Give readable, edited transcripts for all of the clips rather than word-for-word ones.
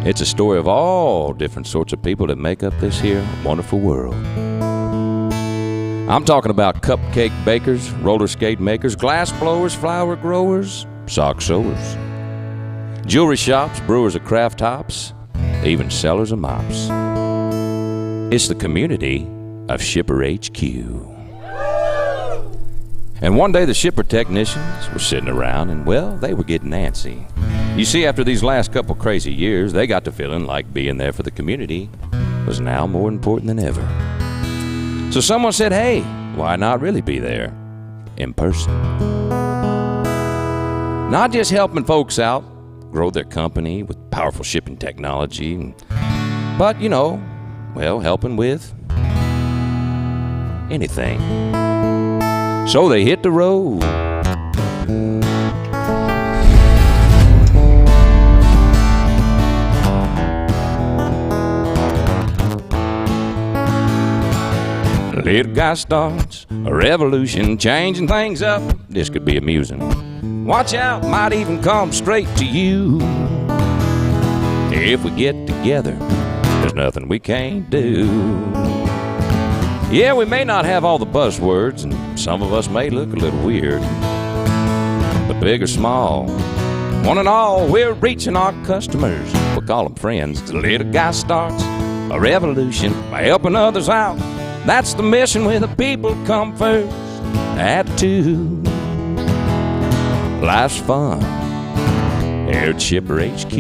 It's a story of all different sorts of people that make up this here wonderful world. I'm talking about cupcake bakers, roller skate makers, glass blowers, flower growers, sock sewers, jewelry shops, brewers of craft hops, even sellers of mops. It's the community of Shipper HQ. And one day the shipper technicians were sitting around and, well, they were getting antsy. You see, after these last couple crazy years, they got to feeling like being there for the community was now more important than ever. So someone said, hey, why not really be there in person? Not just helping folks out, grow their company with powerful shipping technology, but, you know, well, helping with anything. So they hit the road. Little guy starts a revolution, changing things up. This could be amusing. Watch out, might even come straight to you. If we get together, there's nothing we can't do. Yeah, we may not have all the buzzwords, and some of us may look a little weird. But big or small, one and all, we're reaching our customers. We'll call them friends. The little guy starts a revolution by helping others out. That's the mission where the people come first. Attitude. Life's fun here at Shipper HQ.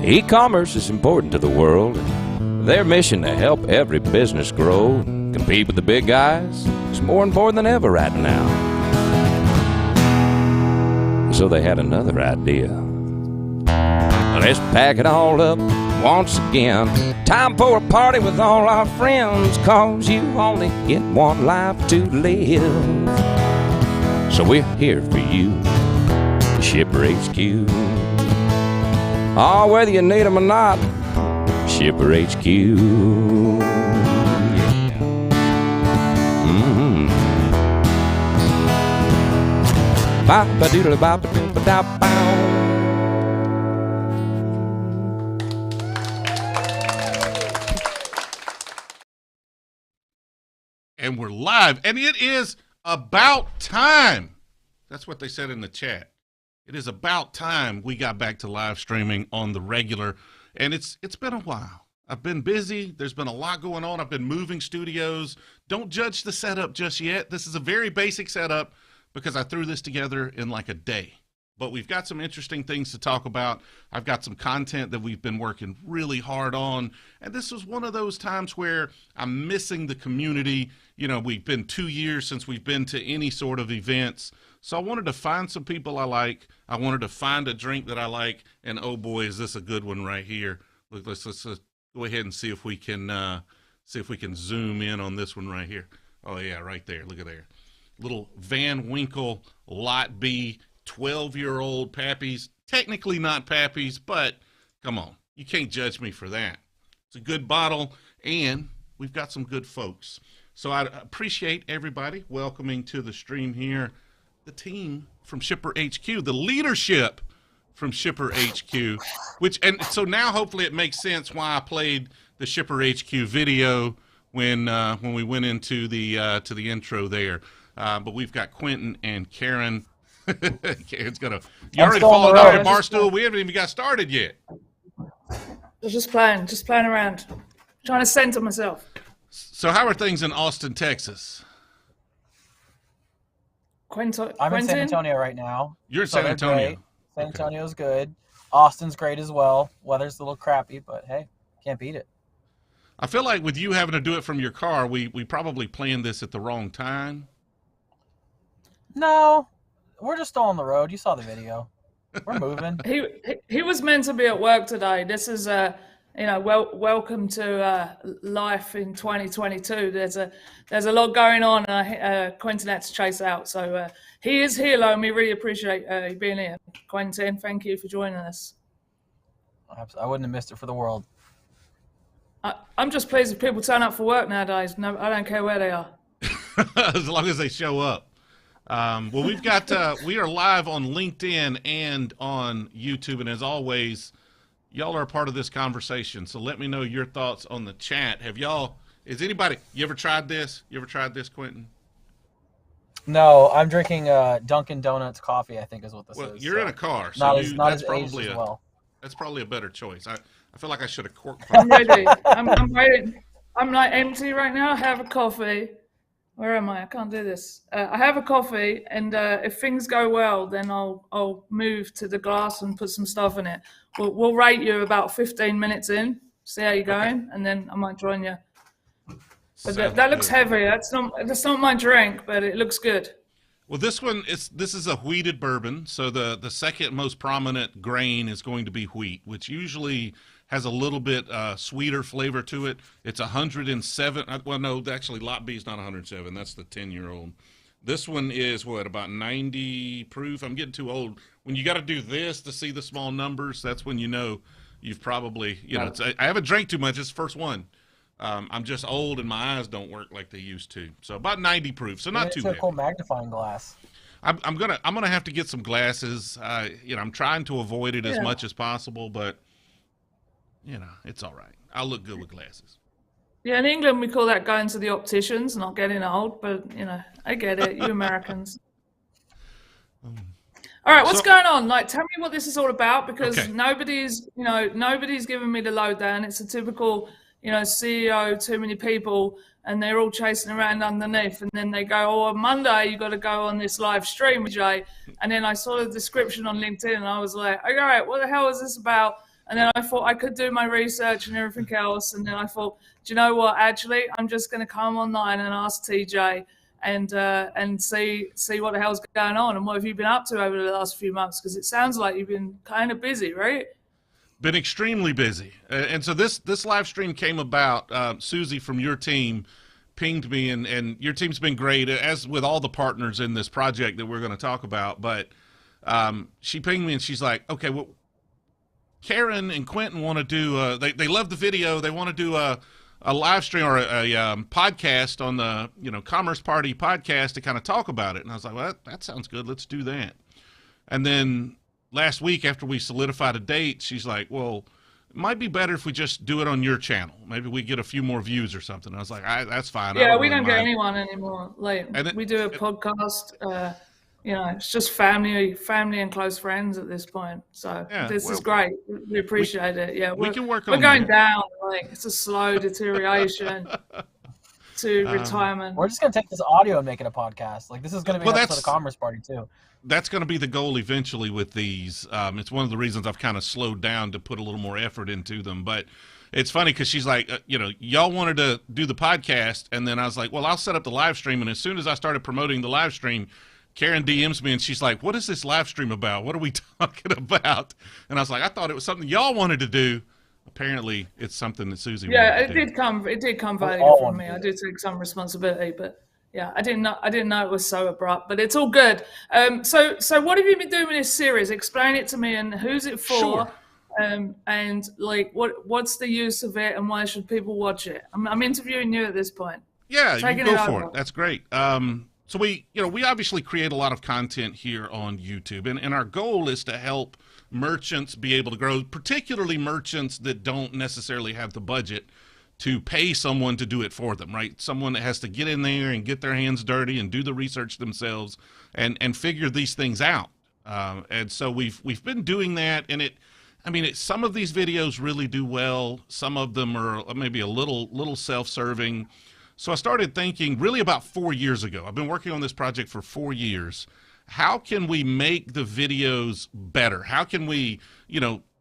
E-commerce is important to the world. Their mission to help every business grow, compete with the big guys, is more important than ever right now. So they had another idea. Let's pack it all up once again. Time for a party with all our friends, 'cause you only get one life to live. So we're here for you, Shipper HQ. Oh, whether you need them or not, Shipper HQ. And we're live, and it is about time. That's what they said in the chat. It is about time we got back to live streaming on the regular, and it's been a while. I've been busy. There's been a lot going on. I've been moving studios. Don't judge the setup just yet. This is a very basic setup because I threw this together in like a day. But we've got some interesting things to talk about. I've got some content that we've been working really hard on. And this was one of those times where I'm missing the community. You know, we've been 2 years since we've been to any sort of events. So I wanted to find some people I like. I wanted to find a drink that I like. And oh boy, is this a good one right here. Look, let's go ahead and see if we can zoom in on this one right here. Oh yeah, right there. Look at there. Little Van Winkle Lot B 12-year-old Pappies. Technically not Pappies, but come on. You can't judge me for that. It's a good bottle, and we've got some good folks. So I appreciate everybody welcoming to the stream here the team from Shipper HQ, the leadership from Shipper HQ, and so now hopefully it makes sense why I played the Shipper HQ video when we went into the to the intro there. But we've got Quentin and Karen. Karen's gonna. You already followed over Barstool. We haven't even got started yet. I was just playing around, trying to center myself. So how are things in Austin, Texas? I'm in San Antonio right now. You're in San Antonio. Great. San Antonio's good. Austin's great as well. Weather's a little crappy, but hey, can't beat it. I feel like with you having to do it from your car, we probably planned this at the wrong time. No, we're just on the road. You saw the video. We're moving. He was meant to be at work today. This is welcome to life in 2022. There's a lot going on. Quentin had to chase out, so he is here, and we really appreciate you being here, Quentin. Thank you for joining us. I wouldn't have missed it for the world. I'm just pleased if people turn up for work nowadays. No, I don't care where they are. As long as they show up. Well, we've got we are live on LinkedIn and on YouTube, and as always, y'all are a part of this conversation. So let me know your thoughts on the chat. Is anybody, you ever tried this? You ever tried this, Quentin? No, I'm drinking Dunkin' Donuts coffee, I think is what this is. Well, you're in a car, so not as aged as well. That's probably a better choice. I feel like I should have corked. I'm ready. I'm waiting. I'm like empty right now. I have a coffee. Where am I? I can't do this. I have a coffee, and if things go well, then I'll move to the glass and put some stuff in it. We'll rate you about 15 minutes in, see how you're going, and then I might join you. But that looks heavy. That's not my drink, but it looks good. Well, this is a wheated bourbon, so the second most prominent grain is going to be wheat, which usually has a little bit sweeter flavor to it. It's 107. Well, no, actually, Lot B is not 107. That's the 10-year-old. This one is, about 90 proof? I'm getting too old. When you got to do this to see the small numbers, that's when you know you've probably, I haven't drank too much. It's the first one. I'm just old and my eyes don't work like they used to. So about 90 proof, so not too bad. It's a cool magnifying glass. I'm gonna have to get some glasses. I'm trying to avoid it as much as possible, but it's all right. I'll look good with glasses. Yeah, in England we call that going to the opticians, not getting old, but I get it, you Americans. All right, what's going on? Like, tell me what this is all about, because nobody's giving me the lowdown. It's a typical, CEO, too many people, and they're all chasing around underneath. And then they go, oh, on Monday, you got to go on this live stream with Jay. And then I saw the description on LinkedIn and I was like, all right, what the hell is this about? And then I thought I could do my research and everything else. And then I thought, do you know what? Actually, I'm just going to come online and ask TJ and see what the hell's going on. And what have you been up to over the last few months? Because it sounds like you've been kind of busy, right? Been extremely busy. And so this live stream came about. Susie from your team pinged me, and your team's been great, as with all the partners in this project that we're going to talk about. But she pinged me, and she's like, okay, well, Karen and Quentin want to do, they love the video. They want to do a live stream or a podcast on the, Commerce Party podcast to kind of talk about it. And I was like, well, that sounds good. Let's do that. And then last week, after we solidified a date, she's like, well, it might be better if we just do it on your channel. Maybe we get a few more views or something. I was like, that's fine. Yeah, we don't get anyone anymore. Like, we do a podcast. It's just family and close friends at this point. So this is great. We appreciate it. Yeah, we can work on. We're going down. Like, it's a slow deterioration to retirement. We're just gonna take this audio and make it a podcast. Like, this is gonna be an episode of Commerce Party too. That's going to be the goal eventually with these. It's one of the reasons I've kind of slowed down to put a little more effort into them. But it's funny because she's like, y'all wanted to do the podcast. And then I was like, well, I'll set up the live stream. And as soon as I started promoting the live stream, Karen DMs me and she's like, what is this live stream about? What are we talking about? And I was like, I thought it was something y'all wanted to do. Apparently it's something that Susie wanted to do. It did come valuable from me. I did take some responsibility, but yeah, I didn't know it was so abrupt, but it's all good. So what have you been doing with this series? Explain it to me, and who's it for? Sure. And like, what's the use of it, and why should people watch it? I'm interviewing you at this point. Yeah, you go for it. That's great. So we obviously create a lot of content here on YouTube, and our goal is to help merchants be able to grow, particularly merchants that don't necessarily have the budget to pay someone to do it for them, right? Someone that has to get in there and get their hands dirty and do the research themselves and figure these things out. And so we've been doing that, and some of these videos really do well. Some of them are maybe a little self-serving. So I started thinking really about 4 years ago. I've been working on this project for 4 years. How can we make the videos better? How can we,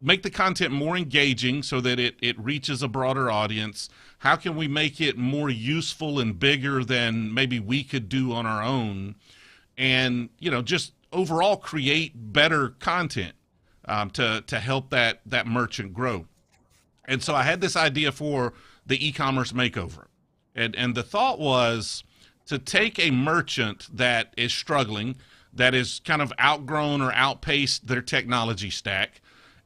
make the content more engaging so that it reaches a broader audience? How can we make it more useful and bigger than maybe we could do on our own? And, just overall create better content to help that merchant grow. And so I had this idea for the eCommerce Makeover. And the thought was to take a merchant that is struggling, that is kind of outgrown or outpaced their technology stack,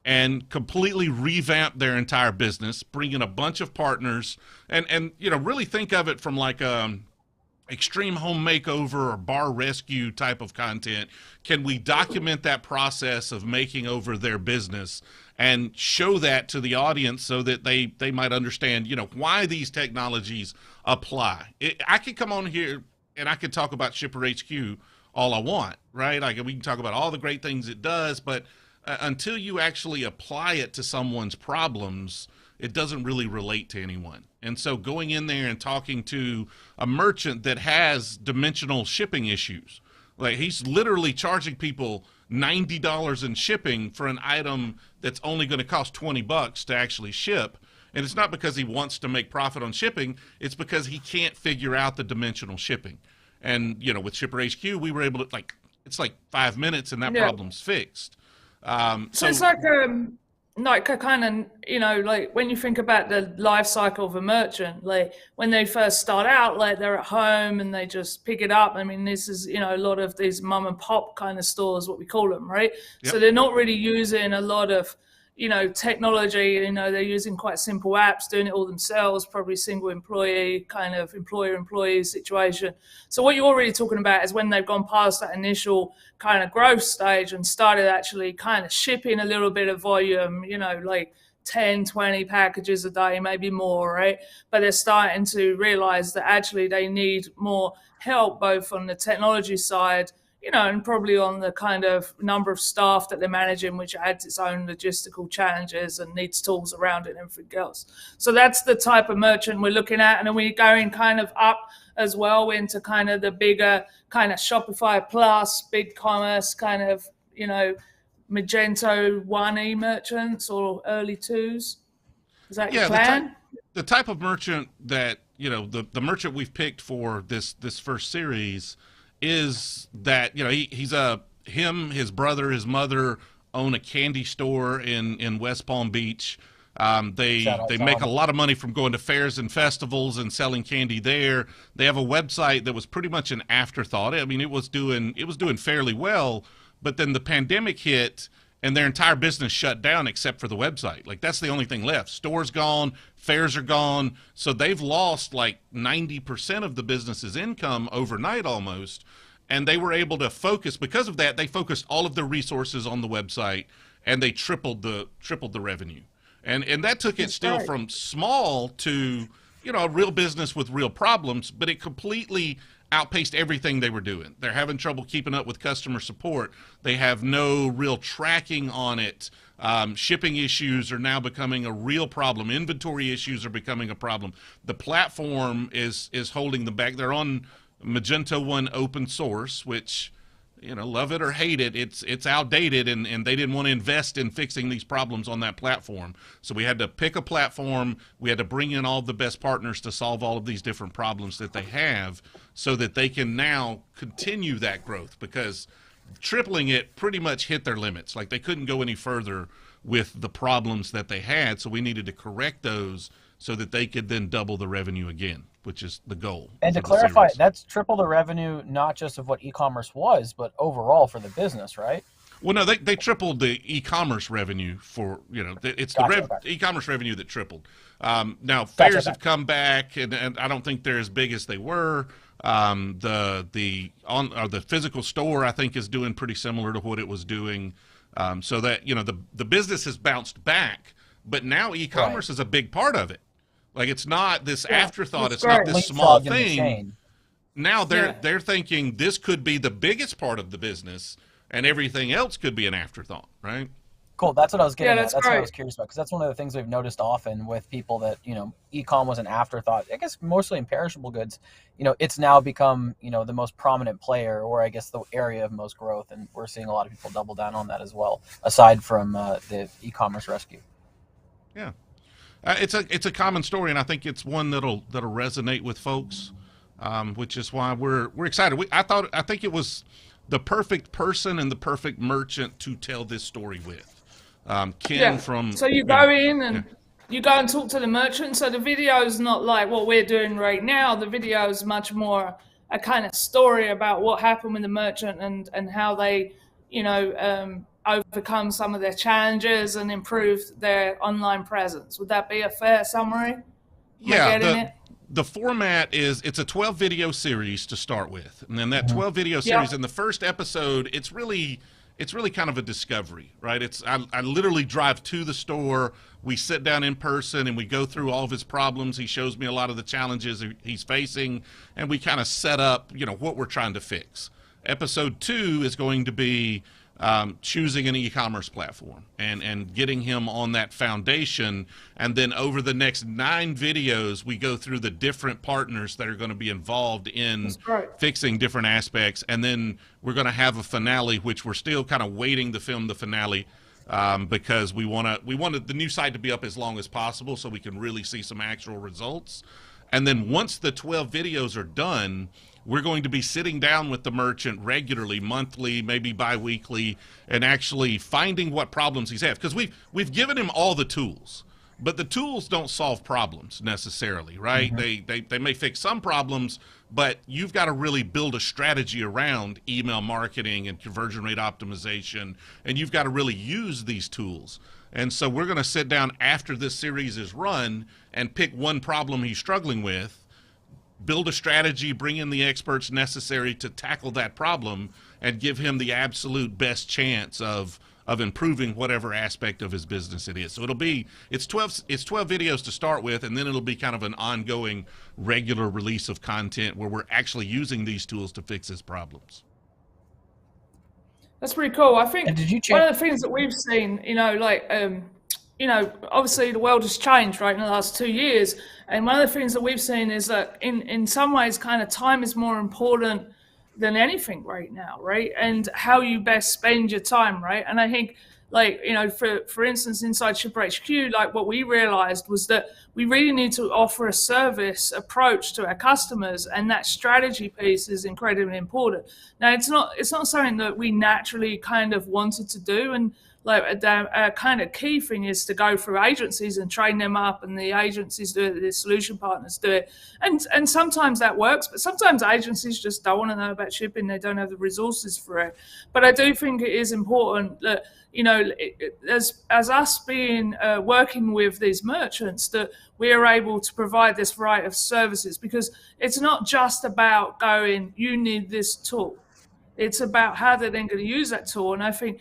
and completely revamp their entire business, bring in a bunch of partners, and really think of it from like extreme home makeover or bar rescue type of content. Can we document that process of making over their business and show that to the audience so that they might understand, why these technologies apply? I could come on here and I could talk about Shipper HQ all I want, right? Like we can talk about all the great things it does, but until you actually apply it to someone's problems, it doesn't really relate to anyone. And so going in there and talking to a merchant that has dimensional shipping issues, like he's literally charging people $90 in shipping for an item that's only going to cost $20 to actually ship. And it's not because he wants to make profit on shipping, it's because he can't figure out the dimensional shipping. And, with Shipper HQ, we were able to, it's like 5 minutes and that problem's fixed. So it's like a kind of, like when you think about the life cycle of a merchant, like when they first start out, like they're at home and they just pick it up. I mean, this is, a lot of these mom and pop kind of stores, what we call them, right? Yep. So they're not really using a lot of, technology, they're using quite simple apps, doing it all themselves, probably single employee kind of employer-employee situation. So what you're really talking about is when they've gone past that initial kind of growth stage and started actually kind of shipping a little bit of volume, like 10, 20 packages a day, maybe more, right? But they're starting to realize that actually they need more help, both on the technology side, and probably on the kind of number of staff that they're managing, which adds its own logistical challenges and needs tools around it and everything else. So that's the type of merchant we're looking at. And then we're going kind of up as well into kind of the bigger kind of Shopify Plus, big commerce kind of, Magento 1E merchants or early 2s. Is that your plan? The type of merchant that, the merchant we've picked for this first series is that his brother, his mother own a candy store in West Palm Beach. They make a lot of money from going to fairs and festivals and selling candy there. They have a website that was pretty much an afterthought. I mean, it was doing fairly well, but then the pandemic hit and their entire business shut down except for the website. Like that's the only thing left. Stores gone, fairs are gone. So they've lost like 90% of the business's income overnight almost. And they were able to focus, because of that, they focused all of their resources on the website and they tripled the revenue. And that took it still from small to, a real business with real problems, but it completely outpaced everything they were doing. They're having trouble keeping up with customer support. They have no real tracking on it. Shipping issues are now becoming a real problem. Inventory issues are becoming a problem. The platform is holding them back. They're on Magento 1 open source, which, love it or hate it, it's outdated, and they didn't want to invest in fixing these problems on that platform. So we had to pick a platform. We had to bring in all the best partners to solve all of these different problems that they have so that they can now continue that growth, because tripling it pretty much hit their limits. Like they couldn't go any further with the problems that they had. So we needed to correct those so that they could then double the revenue again, which is the goal. And to clarify, that's triple the revenue, not just of what e-commerce was, but overall for the business, right? Well, no, they tripled the e-commerce revenue for, it's the e-commerce revenue that tripled. Now, fairs have come back, and I don't think they're as big as they were. The physical store, I think, is doing pretty similar to what it was doing. So that, the business has bounced back, but now e-commerce is a big part of it. Like it's not this afterthought. It's not this small thing. Now they're thinking this could be the biggest part of the business, and everything else could be an afterthought, right? Cool. That's what I was getting at. That's what I was curious about, because that's one of the things we've noticed often with people that, e-com was an afterthought. I guess mostly in perishable goods, it's now become, the most prominent player, or I guess the area of most growth. And we're seeing a lot of people double down on that as well, aside from the e-commerce rescue. Yeah. It's a common story, and I think it's one that'll resonate with folks, which is why we're excited. I think it was the perfect person and the perfect merchant to tell this story with. Ken from. So you go in and you go and talk to the merchant. So the video is not like what we're doing right now. The video is much more a kind of story about what happened with the merchant and how they, overcome some of their challenges and improve their online presence. Would that be a fair summary? Yeah, the format is, it's a 12 video series to start with, and then that 12 video series, in the first episode, it's really kind of a discovery, right? I literally drive to the store, we sit down in person, and we go through all of his problems. He shows me a lot of the challenges he's facing, and we kind of set up, what we're trying to fix. Episode 2 is going to be choosing an e-commerce platform and getting him on that foundation. And then over the next 9 videos, we go through the different partners that are going to be involved in fixing different aspects. And then we're going to have a finale, which we're still kind of waiting to film the finale because we wanted the new site to be up as long as possible so we can really see some actual results. And then once the 12 videos are done, we're going to be sitting down with the merchant regularly, monthly, maybe bi-weekly, and actually finding what problems he's had. Because we've given him all the tools, but the tools don't solve problems necessarily, right? They may fix some problems, but you've got to really build a strategy around email marketing and conversion rate optimization, and you've got to really use these tools. And so we're going to sit down after this series is run and pick one problem he's struggling with, build a strategy, bring in the experts necessary to tackle that problem, and give him the absolute best chance of improving whatever aspect of his business it is. So it's 12 videos to start with, and then it'll be kind of an ongoing regular release of content where we're actually using these tools to fix his problems. That's pretty cool. I think one of the things that we've seen, obviously the world has changed, right, in the last 2 years. And one of the things that we've seen is that in some ways, kind of time is more important than anything right now, right? And how you best spend your time, right? And I think, for instance, inside Shipper HQ, what we realized was that we really need to offer a service approach to our customers, and that strategy piece is incredibly important. Now, it's not something that we naturally kind of wanted to do, and a kind of key thing is to go through agencies and train them up, and the agencies do it, the solution partners do it. And sometimes that works, but sometimes agencies just don't want to know about shipping. They don't have the resources for it. But I do think it is important that, as us being working with these merchants, that we are able to provide this variety of services, because it's not just about going, you need this tool. It's about how they're then going to use that tool. And I think,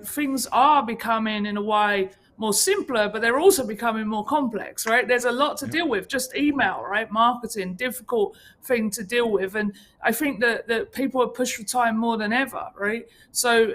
things are becoming, in a way, more simpler, but they're also becoming more complex, right? There's a lot to deal with. Just email, right? Marketing, difficult thing to deal with. And I think that people are pushed for time more than ever, right? So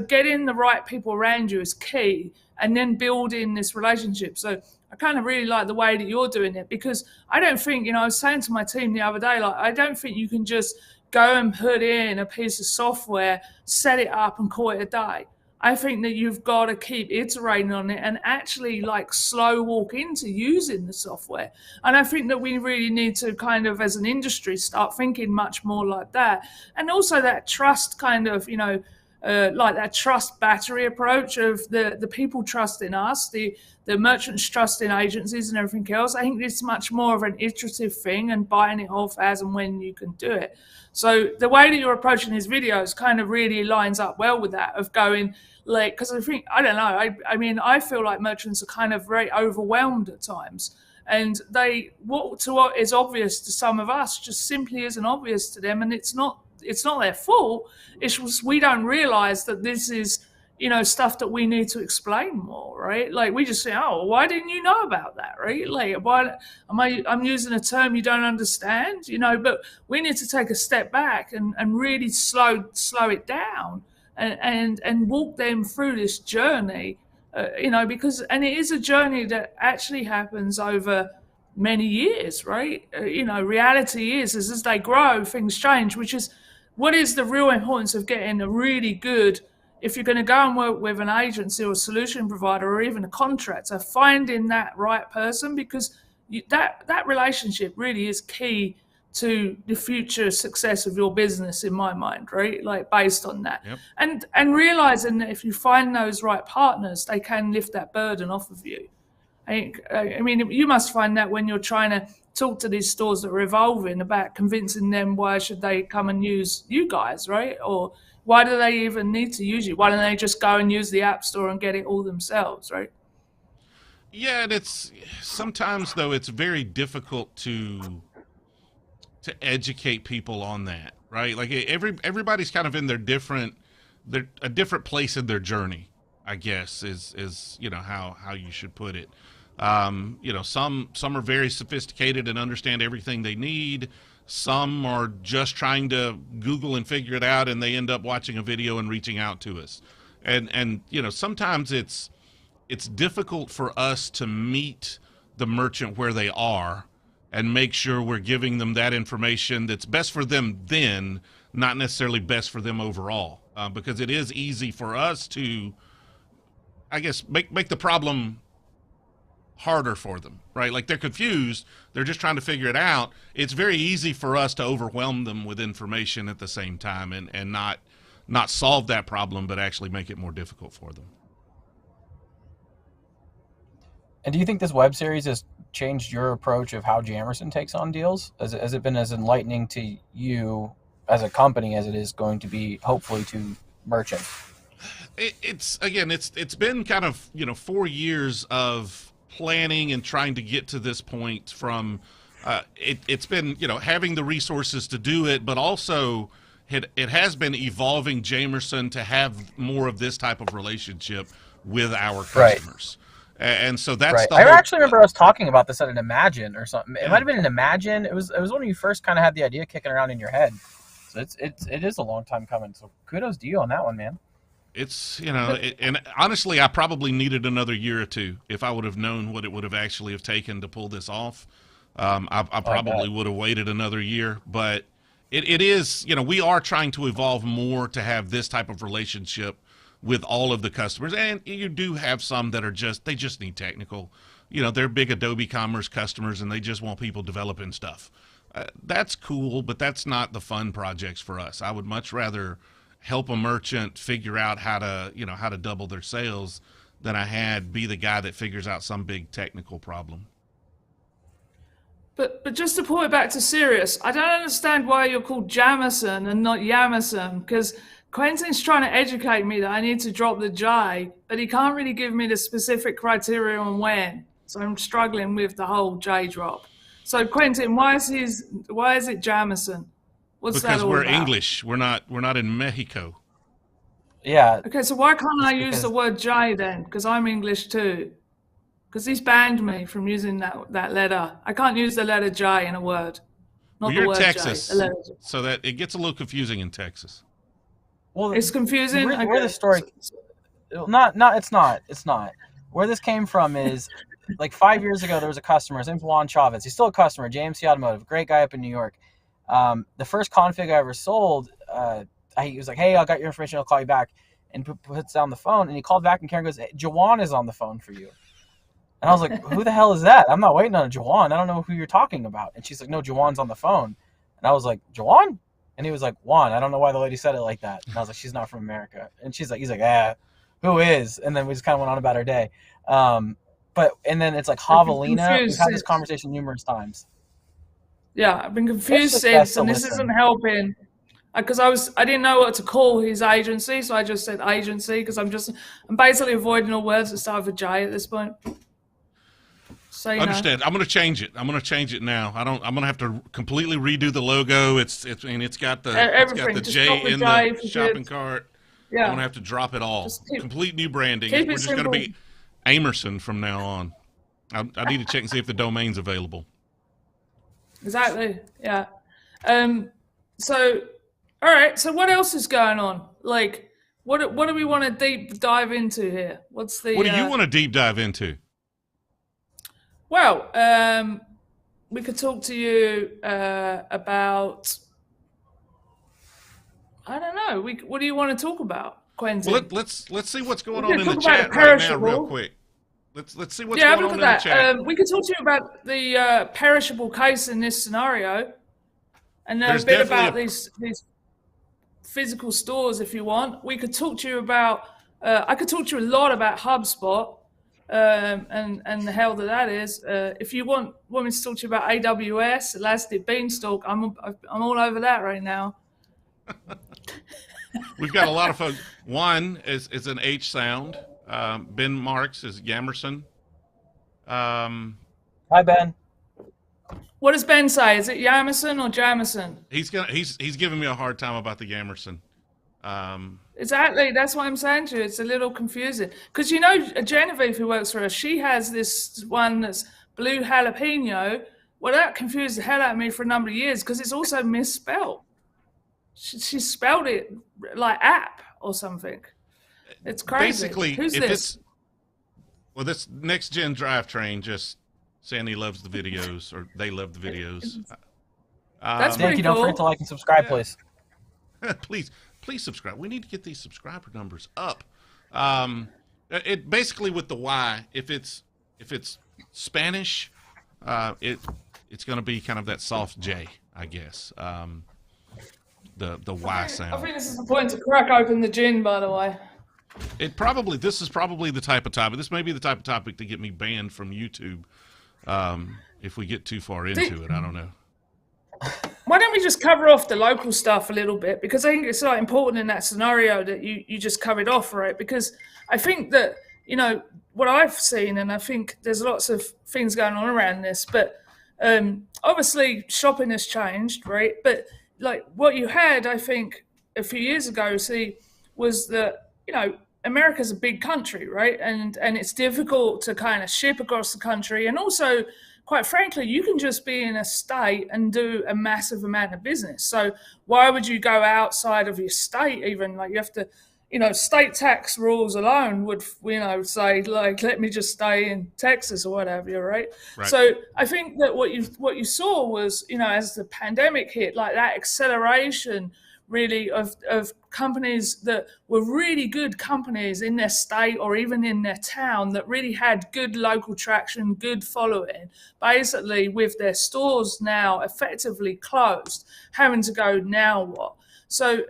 getting the right people around you is key, and then building this relationship. So I kind of really like the way that you're doing it, because I don't think, I was saying to my team the other day, I don't think you can just go and put in a piece of software, set it up, and call it a day. I think that you've got to keep iterating on it and actually slow walk into using the software. And I think that we really need to kind of, as an industry, start thinking much more like that. And also that trust kind of, that trust battery approach of the people trusting us, the merchants trusting agencies and everything else. I think it's much more of an iterative thing, and buying it off as and when you can do it. So the way that you're approaching these videos kind of really lines up well with that, of going, because I think, I don't know, I feel like merchants are kind of very overwhelmed at times. And what is obvious to some of us just simply isn't obvious to them. And it's not their fault. It's just we don't realize that this is, stuff that we need to explain more, right? We just say, oh, why didn't you know about that, right? Why I'm using a term you don't understand, but we need to take a step back and really slow it down and walk them through this journey, because it is a journey that actually happens over many years, right? Reality is as they grow, things change, which is what is the real importance of getting a really good, if you're going to go and work with an agency or a solution provider or even a contractor, finding that right person, because that relationship really is key to the future success of your business, in my mind, right? Based on that. Yep. And realizing that if you find those right partners, they can lift that burden off of you. I mean, you must find that when you're trying to talk to these stores that are evolving, about convincing them why should they come and use you guys, right? Or why do they even need to use you? Why don't they just go and use the App Store and get it all themselves, right? Yeah, and it's sometimes though it's very difficult to educate people on that, right? Like everybody's kind of in a different place in their journey, I guess is how you should put it. Some are very sophisticated and understand everything they need. Some are just trying to Google and figure it out, and they end up watching a video and reaching out to us. And sometimes it's difficult for us to meet the merchant where they are and make sure we're giving them that information that's best for them then, not necessarily best for them overall. Because it is easy for us to, I guess, make the problem harder for them, right? Like they're confused, they're just trying to figure it out. It's very easy for us to overwhelm them with information at the same time and not solve that problem, but actually make it more difficult for them. And do you think this web series has changed your approach of how Jamerson takes on deals? Has it been as enlightening to you as a company as it is going to be, hopefully, to merchants? It's been kind of 4 years of planning and trying to get to this point. From it's been having the resources to do it, but also it has been evolving Jamerson to have more of this type of relationship with our customers. Right. And so that's right. the I actually remember us talking about this at an Imagine or something. It might have been an Imagine. It was when you first kind of had the idea kicking around in your head. So it is a long time coming. So kudos to you on that one, man. It's and honestly, I probably needed another year or two if I would have known what it would have actually have taken to pull this off. I probably would have waited another year, but it is we are trying to evolve more to have this type of relationship with all of the customers. And you do have some that are they just need technical. They're big Adobe Commerce customers and they just want people developing stuff. That's cool, but that's not the fun projects for us. I would much rather help a merchant figure out how to double their sales than I be the guy that figures out some big technical problem. But just to pull it back to serious, I don't understand why you're called Jamerson and not Yamerson, because Quentin's trying to educate me that I need to drop the J, but he can't really give me the specific criteria on when. So I'm struggling with the whole J drop. So Quentin, why is it Jamerson? What's that all about? Because we're English. We're not in Mexico. Yeah. Okay, so why can't I use the word J then? Because I'm English too. Because he's banned me from using that letter. I can't use the letter J in a word. Not you're the word Texas, J, so that it gets a little confusing in Texas. Well, it's confusing. Where the story? It's not. Where this came from is, like 5 years ago, there was a customer. His name's Juan Chavez. He's still a customer. JMC Automotive, great guy up in New York. The first config I ever sold, he was like, "Hey, I got your information. I'll call you back." And puts down the phone. And he called back, and Karen goes, "Hey, Jawan is on the phone for you." And I was like, "Who the hell is that? I'm not waiting on a Jawan. I don't know who you're talking about." And she's like, "No, Jawan's on the phone." And I was like, "Jawan?" And he was like, "Juan." I don't know why the lady said it like that. And I was like, "She's not from America." And he's like, who is? And then we just kind of went on about our day. And then it's like Javelina. We've had this conversation numerous times. Yeah, I've been confused since, and this isn't helping. Because I didn't know what to call his agency, so I just said agency because I'm basically avoiding all words that start with J at this point. So, understand. I'm going to change it. I'm going to change it now. I'm going to have to completely redo the logo. It's got the J in the shopping cart. Yeah. I'm going to have to drop it all. Complete new branding. We're just going to be Amerson from now on. I need to check and see if the domain's available. Exactly. Yeah. So, all right. So what else is going on? Like, what do we want to deep dive into here? What do you want to deep dive into? Well, we could talk to you about, I don't know. What do you want to talk about, Quentin? Well, let's see what's going on in the chat right now, real quick. Let's see what's going on in the chat. We could talk to you about the perishable case in this scenario, and a bit about these physical stores if you want. We could talk to you about. I could talk to you a lot about HubSpot. And the hell that is. If you want me to talk to you about AWS, Elastic Beanstalk, I'm all over that right now. We've got a lot of folks. One is an H sound. Ben Marks is Yamerson. Hi, Ben. What does Ben say? Is it Yamerson or Jamerson? He's giving me a hard time about the Yamerson. Exactly. That's what I'm saying to you. It's a little confusing because you know Genevieve, who works for us, she has this one that's blue jalapeno. Well, that confused the hell out of me for a number of years because it's also misspelled. She spelled it like app or something. It's crazy. Basically, Who's if this? this next gen drivetrain just Sandy loves the videos, or they love the videos. That's Thank pretty you. Don't cool. forget to like and subscribe, please. please subscribe. We need to get these subscriber numbers up. It basically with the Y, if it's Spanish, it's going to be kind of that soft J, I guess. The Y sound. I think this is the point to crack open the gin, by the way. This is probably the type of topic. This may be the type of topic to get me banned from YouTube if we get too far into it. I don't know. Why don't we just cover off the local stuff a little bit? Because I think it's like important in that scenario that you just covered off, right? Because I think that, you know, what I've seen, and I think there's lots of things going on around this, but obviously shopping has changed, right? But like what you had, I think, a few years ago, was that, you know, America's a big country, right? And it's difficult to kind of ship across the country. And also, quite frankly, you can just be in a state and do a massive amount of business. So why would you go outside of your state even? Like you have to, you know, state tax rules alone would, you know, say like, let me just stay in Texas or whatever, right? So I think that what you saw was, you know, as the pandemic hit, like that acceleration really of companies that were really good companies in their state or even in their town that really had good local traction, good following, basically with their stores now effectively closed, having to go, now what? So,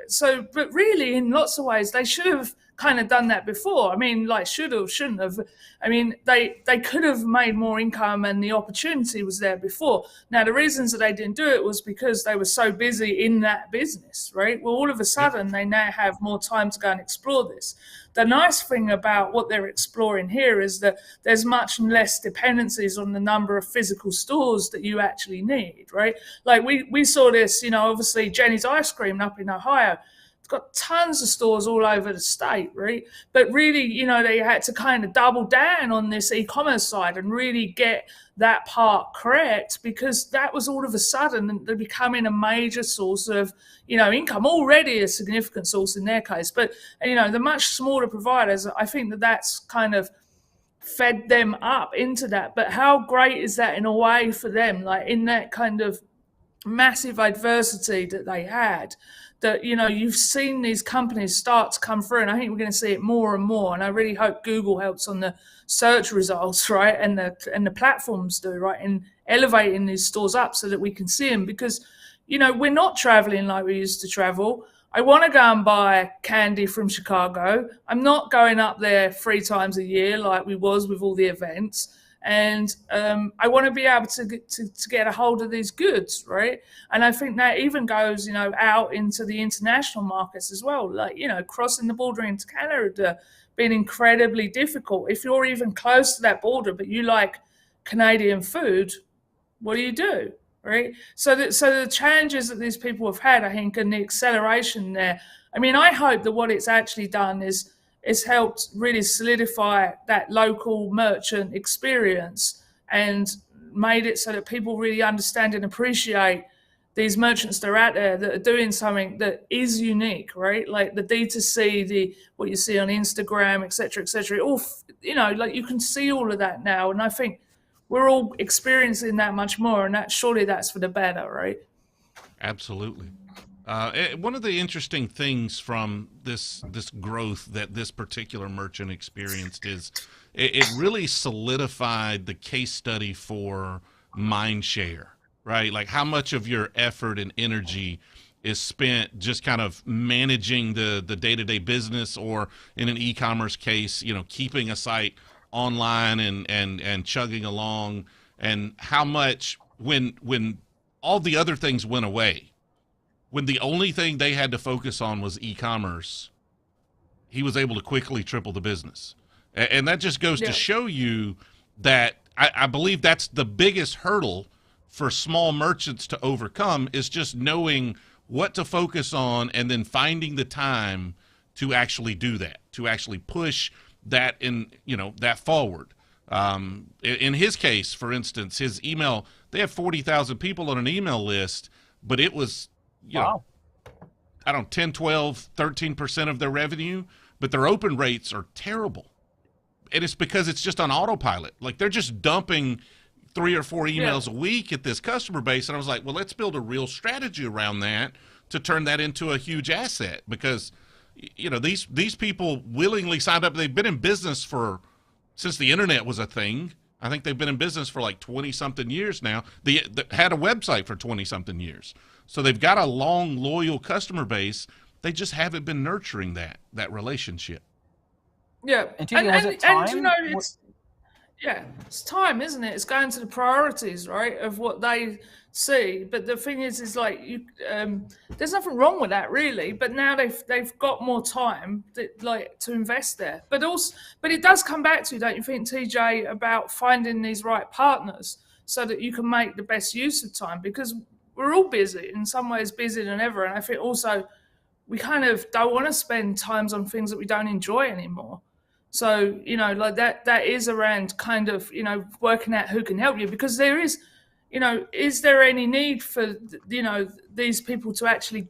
but really in lots of ways, they should have kind of done that before. I mean, like should have, shouldn't have. I mean, they could have made more income and the opportunity was there before. Now, the reasons that they didn't do it was because they were so busy in that business, right? Well, all of a sudden, they now have more time to go and explore this. The nice thing about what they're exploring here is that there's much less dependencies on the number of physical stores that you actually need, right? Like we saw this, you know, obviously Jenny's Ice Cream up in Ohio. It's got tons of stores all over the state, right? But really, you know, they had to kind of double down on this e-commerce side and really get that part correct because that was all of a sudden becoming a major source of, you know, income, already a significant source in their case. But, you know, the much smaller providers, I think that that's kind of fed them up into that. But how great is that in a way for them, like in that kind of massive adversity that they had, that, you know, you've seen these companies start to come through, and I think we're going to see it more and more. And I really hope Google helps on the search results, right, and the platforms do, right, in elevating these stores up so that we can see them. Because, you know, we're not traveling like we used to travel. I want to go and buy candy from Chicago. I'm not going up there 3 times a year like we was with all the events. And I want to be able to get a hold of these goods, right? And I think that even goes, you know, out into the international markets as well. Like, you know, crossing the border into Canada been incredibly difficult. If you're even close to that border, but you like Canadian food, what do? Right? So the challenges that these people have had, I think, and the acceleration there. I mean, I hope that what it's actually done is helped really solidify that local merchant experience and made it so that people really understand and appreciate these merchants that are out there that are doing something that is unique, right? Like the D2C, what you see on Instagram, et cetera, all, you know, like you can see all of that now. And I think we're all experiencing that much more, and surely that's for the better, right? Absolutely. One of the interesting things from this growth that this particular merchant experienced is it really solidified the case study for mind share, right? Like how much of your effort and energy is spent just kind of managing the day-to-day business, or in an e-commerce case, you know, keeping a site online and chugging along, and how much when all the other things went away, when the only thing they had to focus on was e-commerce, he was able to quickly triple the business. And that just goes to show you that I believe that's the biggest hurdle for small merchants to overcome, is just knowing what to focus on and then finding the time to actually do that, to actually push that that forward. In his case, for instance, his email, they have 40,000 people on an email list, but it was, I don't know, 10, 12, 13% of their revenue, but their open rates are terrible. And it's because it's just on autopilot. Like, they're just dumping 3 or 4 emails a week at this customer base. And I was like, well, let's build a real strategy around that to turn that into a huge asset, because, these people willingly signed up. They've been in business since the internet was a thing. I think they've been in business for like 20-something years now. They had a website for 20-something years. So they've got a long, loyal customer base. They just haven't been nurturing that relationship. Yeah. And it's time, isn't it? It's going to the priorities, right, of what they see. But the thing is like, there's nothing wrong with that, really. But now they've got more time to invest there. But it does come back to, don't you think, TJ, about finding these right partners so that you can make the best use of time, because we're all busy, in some ways busier than ever. And I think also we kind of don't want to spend times on things that we don't enjoy anymore. So, like that is around kind of, working out who can help you, because there is, is there any need for, these people to actually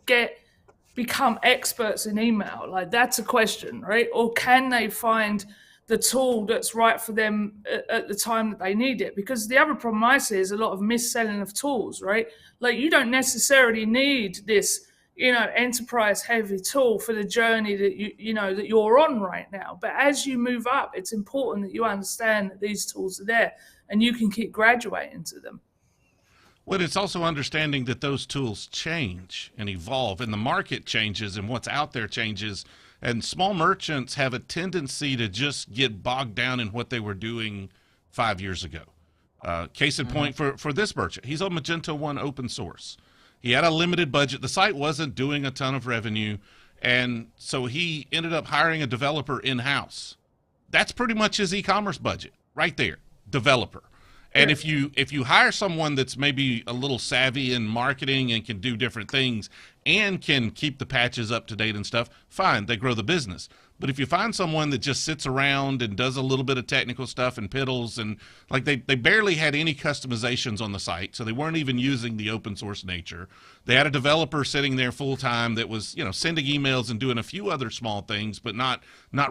become experts in email? Like, that's a question, right? Or can they find the tool that's right for them at the time that they need it? Because the other problem I see is a lot of mis-selling of tools, right? Like, you don't necessarily need this, enterprise heavy tool for the journey that that you're on right now. But as you move up, it's important that you understand that these tools are there and you can keep graduating to them. Well, it's also understanding that those tools change and evolve, and the market changes, and what's out there changes. And small merchants have a tendency to just get bogged down in what they were doing 5 years ago. Case in point for this merchant, he's on Magento 1 open source. He had a limited budget. The site wasn't doing a ton of revenue, and so he ended up hiring a developer in-house. That's pretty much his e-commerce budget right there, developer. And if you hire someone that's maybe a little savvy in marketing and can do different things and can keep the patches up to date and stuff, fine, they grow the business. But if you find someone that just sits around and does a little bit of technical stuff and piddles, and like they barely had any customizations on the site, so they weren't even using the open source nature. They had a developer sitting there full time that was, sending emails and doing a few other small things, but not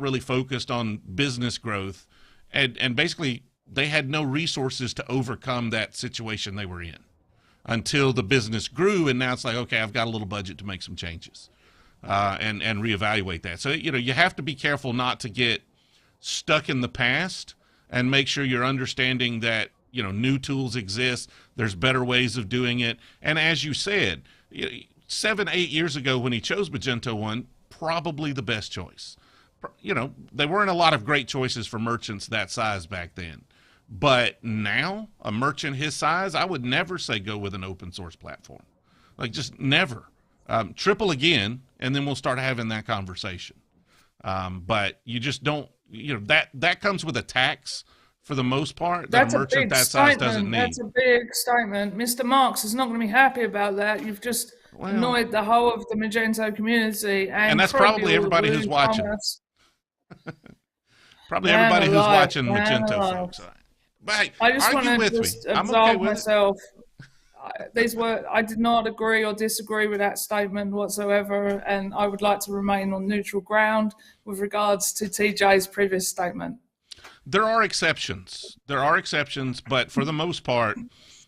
really focused on business growth. And basically they had no resources to overcome that situation they were in until the business grew. And now it's like, okay, I've got a little budget to make some changes. And reevaluate that. So, you have to be careful not to get stuck in the past, and make sure you're understanding that, new tools exist. There's better ways of doing it. And as you said, 7, 8 years ago when he chose Magento 1, probably the best choice. There weren't a lot of great choices for merchants that size back then. But now, a merchant his size, I would never say go with an open source platform. Like, just never. Triple again, and then we'll start having that conversation. But you just don't, that comes with a tax for the most part that a merchant that size doesn't need. That's a big statement. Mr. Marks is not going to be happy about that. You've just annoyed the whole of the Magento community. And that's probably everybody who's watching. Probably everybody who's watching Magento, folks. But hey, I just want to just absolve myself. I did not agree or disagree with that statement whatsoever, and I would like to remain on neutral ground with regards to TJ's previous statement. There are exceptions, but for the most part,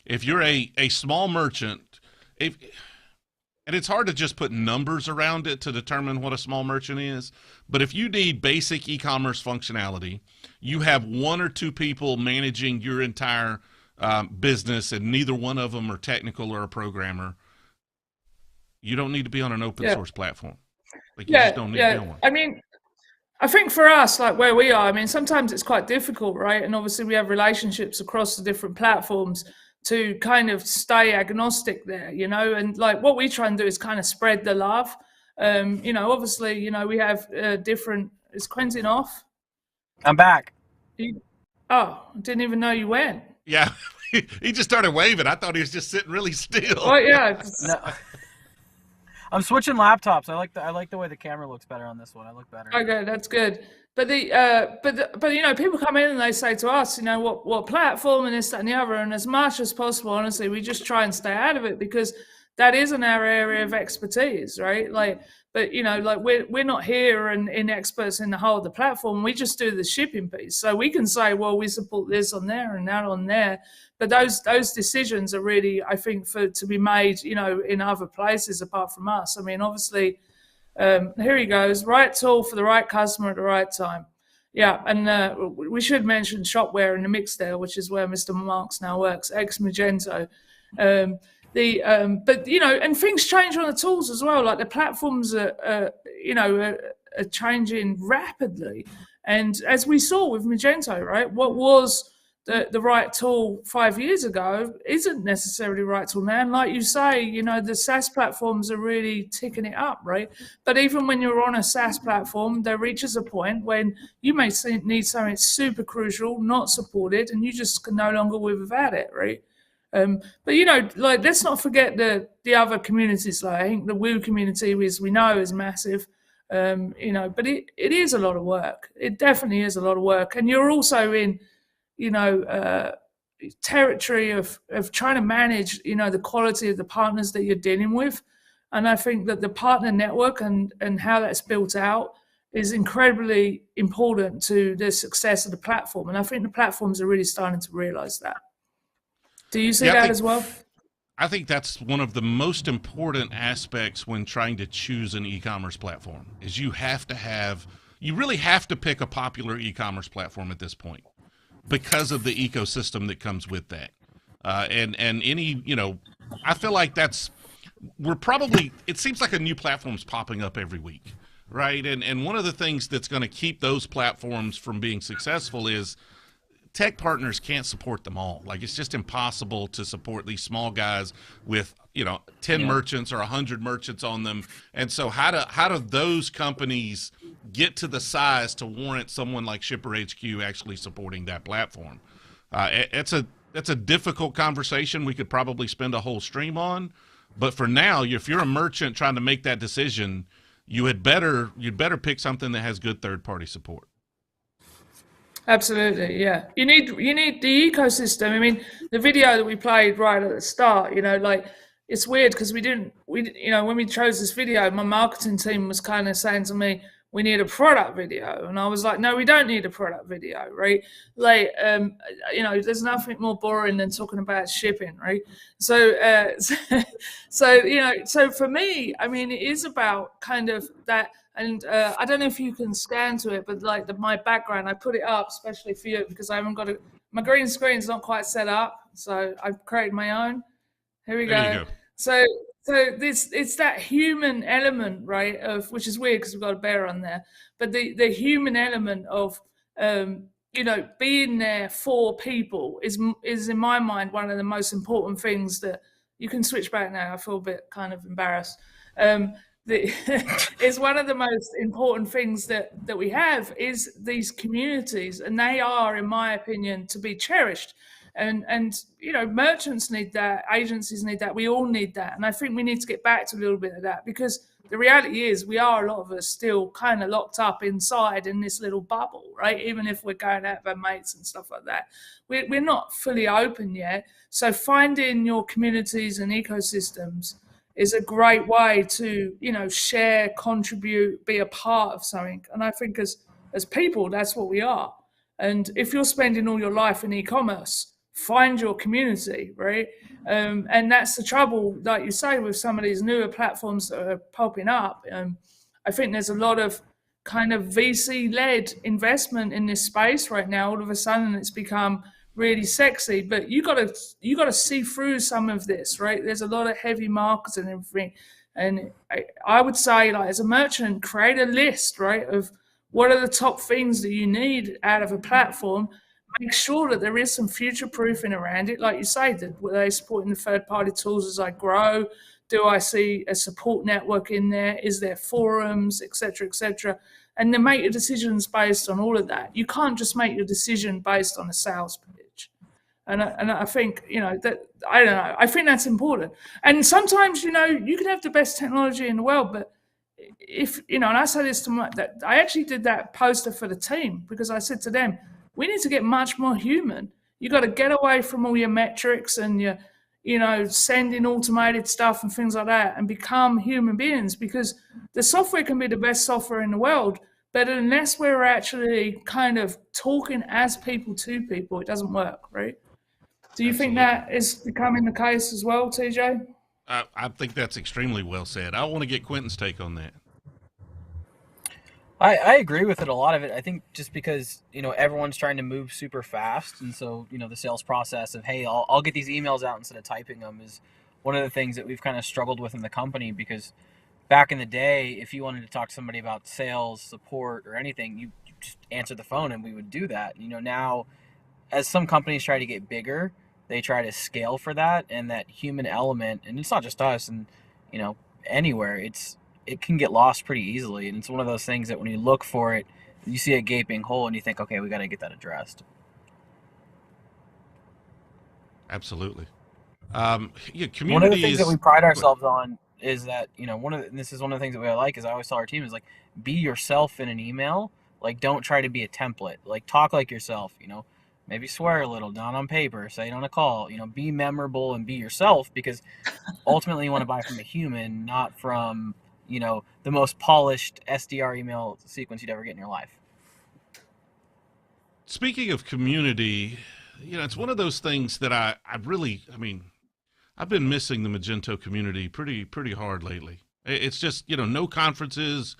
if you're a small merchant, and it's hard to just put numbers around it to determine what a small merchant is, but if you need basic e-commerce functionality, you have 1 or 2 people managing your entire business, and neither one of them are technical or a programmer, you don't need to be on an open source platform. Like, you just don't need to be on one. I mean, I think for us, like where we are, I mean, sometimes it's quite difficult, right? And obviously we have relationships across the different platforms to kind of stay agnostic there, you know, and like what we try and do is kind of spread the love. You know, obviously, you know, we have different. Is Quentin off? I'm back. Oh, I didn't even know you went. Yeah, he just started waving. I thought he was just sitting really still. Oh yeah. No. I'm switching laptops. I like the way the camera looks better on this one. I look better. Okay, that's good. But but you know, people come in and they say to us, you know, what platform and this, that, and the other, and as much as possible, honestly, we just try and stay out of it because that isn't our area of expertise, right? Like, but you know, like we're not here and in experts in the whole of the platform. We just do the shipping piece, so we can say, well, we support this on there and that on there. But those decisions are really, I think, to be made, you know, in other places apart from us. I mean, obviously, here he goes, right tool for the right customer at the right time. Yeah, and we should mention Shopware in the mix there, which is where Mr. Marks now works, ex-Magento. But you know, and things change on the tools as well. Like the platforms are changing rapidly, and as we saw with Magento, right, what was the right tool 5 years ago isn't necessarily the right tool now. And like you say, you know, the SaaS platforms are really ticking it up, right? But even when you're on a SaaS platform, there reaches a point when you may need something super crucial, not supported, and you just can no longer live without it, right? But you know, like let's not forget the other communities. Like I think the Woo community, as we know, is massive. You know, but it is a lot of work. It definitely is a lot of work, and you're also in, you know, territory of trying to manage, you know, the quality of the partners that you're dealing with. And I think that the partner network and how that's built out is incredibly important to the success of the platform. And I think the platforms are really starting to realize that. Do you see that as well? I think that's one of the most important aspects when trying to choose an e-commerce platform is you really have to pick a popular e-commerce platform at this point because of the ecosystem that comes with that. And any, you know, I feel like it seems like a new platform's popping up every week, right? And one of the things that's going to keep those platforms from being successful is tech partners can't support them all. Like it's just impossible to support these small guys with, you know, 10 merchants or 100 merchants on them. And so how do those companies get to the size to warrant someone like Shipper HQ actually supporting that platform? That's a difficult conversation we could probably spend a whole stream on. But for now, if you're a merchant trying to make that decision, you'd better pick something that has good third-party support. Absolutely, yeah. You need the ecosystem. I mean, the video that we played right at the start, you know, like it's weird because we you know, when we chose this video, my marketing team was kind of saying to me, we need a product video. And I was like, no, we don't need a product video, right? Like, you know, there's nothing more boring than talking about shipping, right? So, you know, so for me, I mean, it is about kind of that. And I don't know if you can scan to it, but like my background, I put it up especially for you because I haven't got my green screen's not quite set up. So I've created my own. Here we go. So it's that human element, right? Of which is weird because we've got a bear on there, but the human element of you know, being there for people is in my mind one of the most important things that you can switch back now. I feel a bit kind of embarrassed. Is one of the most important things that we have is these communities, and they are, in my opinion, to be cherished. And you know, merchants need that, agencies need that, we all need that. And I think we need to get back to a little bit of that because the reality is a lot of us still kind of locked up inside in this little bubble, right? Even if we're going out with our mates and stuff like that, we're not fully open yet. So finding your communities and ecosystems is a great way to, you know, share, contribute, be a part of something. And I think as people, that's what we are. And if you're spending all your life in e-commerce, find your community, right? And that's the trouble, like you say, with some of these newer platforms that are popping up. I think there's a lot of kind of VC-led investment in this space right now. All of a sudden, it's become really sexy, but you got to see through some of this, right? There's a lot of heavy markets and everything. And I would say, like, as a merchant, create a list, right, of what are the top things that you need out of a platform, make sure that there is some future proofing around it. Like you say, were they supporting the third party tools as I grow? Do I see a support network in there? Is there forums, et cetera, et cetera? And then make your decisions based on all of that. You can't just make your decision based on a sales pitch. And I think, that, I don't know, I think that's important. And sometimes, you can have the best technology in the world, but if, and I say this to that I actually did that poster for the team because I said to them, we need to get much more human. You got to get away from all your metrics and your, sending automated stuff and things like that and become human beings, because the software can be the best software in the world, but unless we're actually kind of talking as people to people, it doesn't work, right? Do you think that is becoming the case as well, TJ? I think that's extremely well said. I want to get Quentin's take on that. I agree with it, a lot of it. I think just because, everyone's trying to move super fast. And so, the sales process of, hey, I'll get these emails out instead of typing them is one of the things that we've kind of struggled with in the company, because back in the day, if you wanted to talk to somebody about sales, support, or anything, you just answer the phone and we would do that. Now, as some companies try to get bigger, they try to scale for that, and that human element, and it's not just us and, anywhere, it can get lost pretty easily. And it's one of those things that when you look for it, you see a gaping hole and you think, okay, we got to get that addressed. Absolutely. Community one of the things that we pride ourselves on is that, this is one of the things that we like, is I always tell our team is like, be yourself in an email. Like, don't try to be a template. Like, talk like yourself, maybe swear a little, not on paper, say it on a call, be memorable and be yourself, because ultimately you want to buy from a human, not from, the most polished SDR email sequence you'd ever get in your life. Speaking of community, it's one of those things that I've been missing the Magento community pretty hard lately. It's just, no conferences.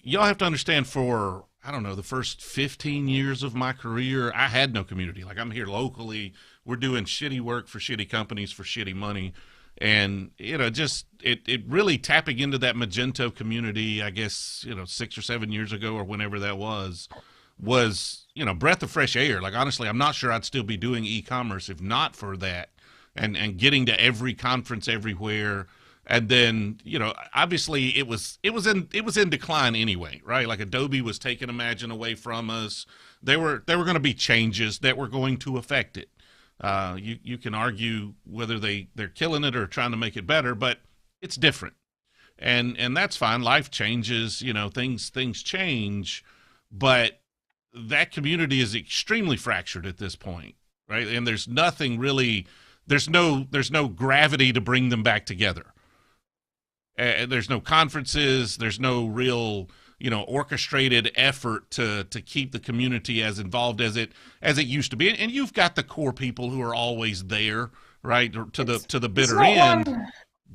Y'all have to understand, for, I don't know, the first 15 years of my career, I had no community. Like, I'm here locally. We're doing shitty work for shitty companies for shitty money. And, just it really tapping into that Magento community, I guess, 6 or 7 years ago or whenever that was, breath of fresh air. Like, honestly, I'm not sure I'd still be doing e-commerce if not for that, and getting to every conference everywhere. And then, obviously it was in decline anyway, right? Like, Adobe was taking Imagine away from us. There were going to be changes that were going to affect it. You can argue whether they're killing it or trying to make it better, but it's different. And that's fine. Life changes, things change, but that community is extremely fractured at this point, right? And there's nothing really, there's no gravity to bring them back together. There's no conferences. There's no real, orchestrated effort to keep the community as involved as it used to be. And you've got the core people who are always there, right, to the bitter end,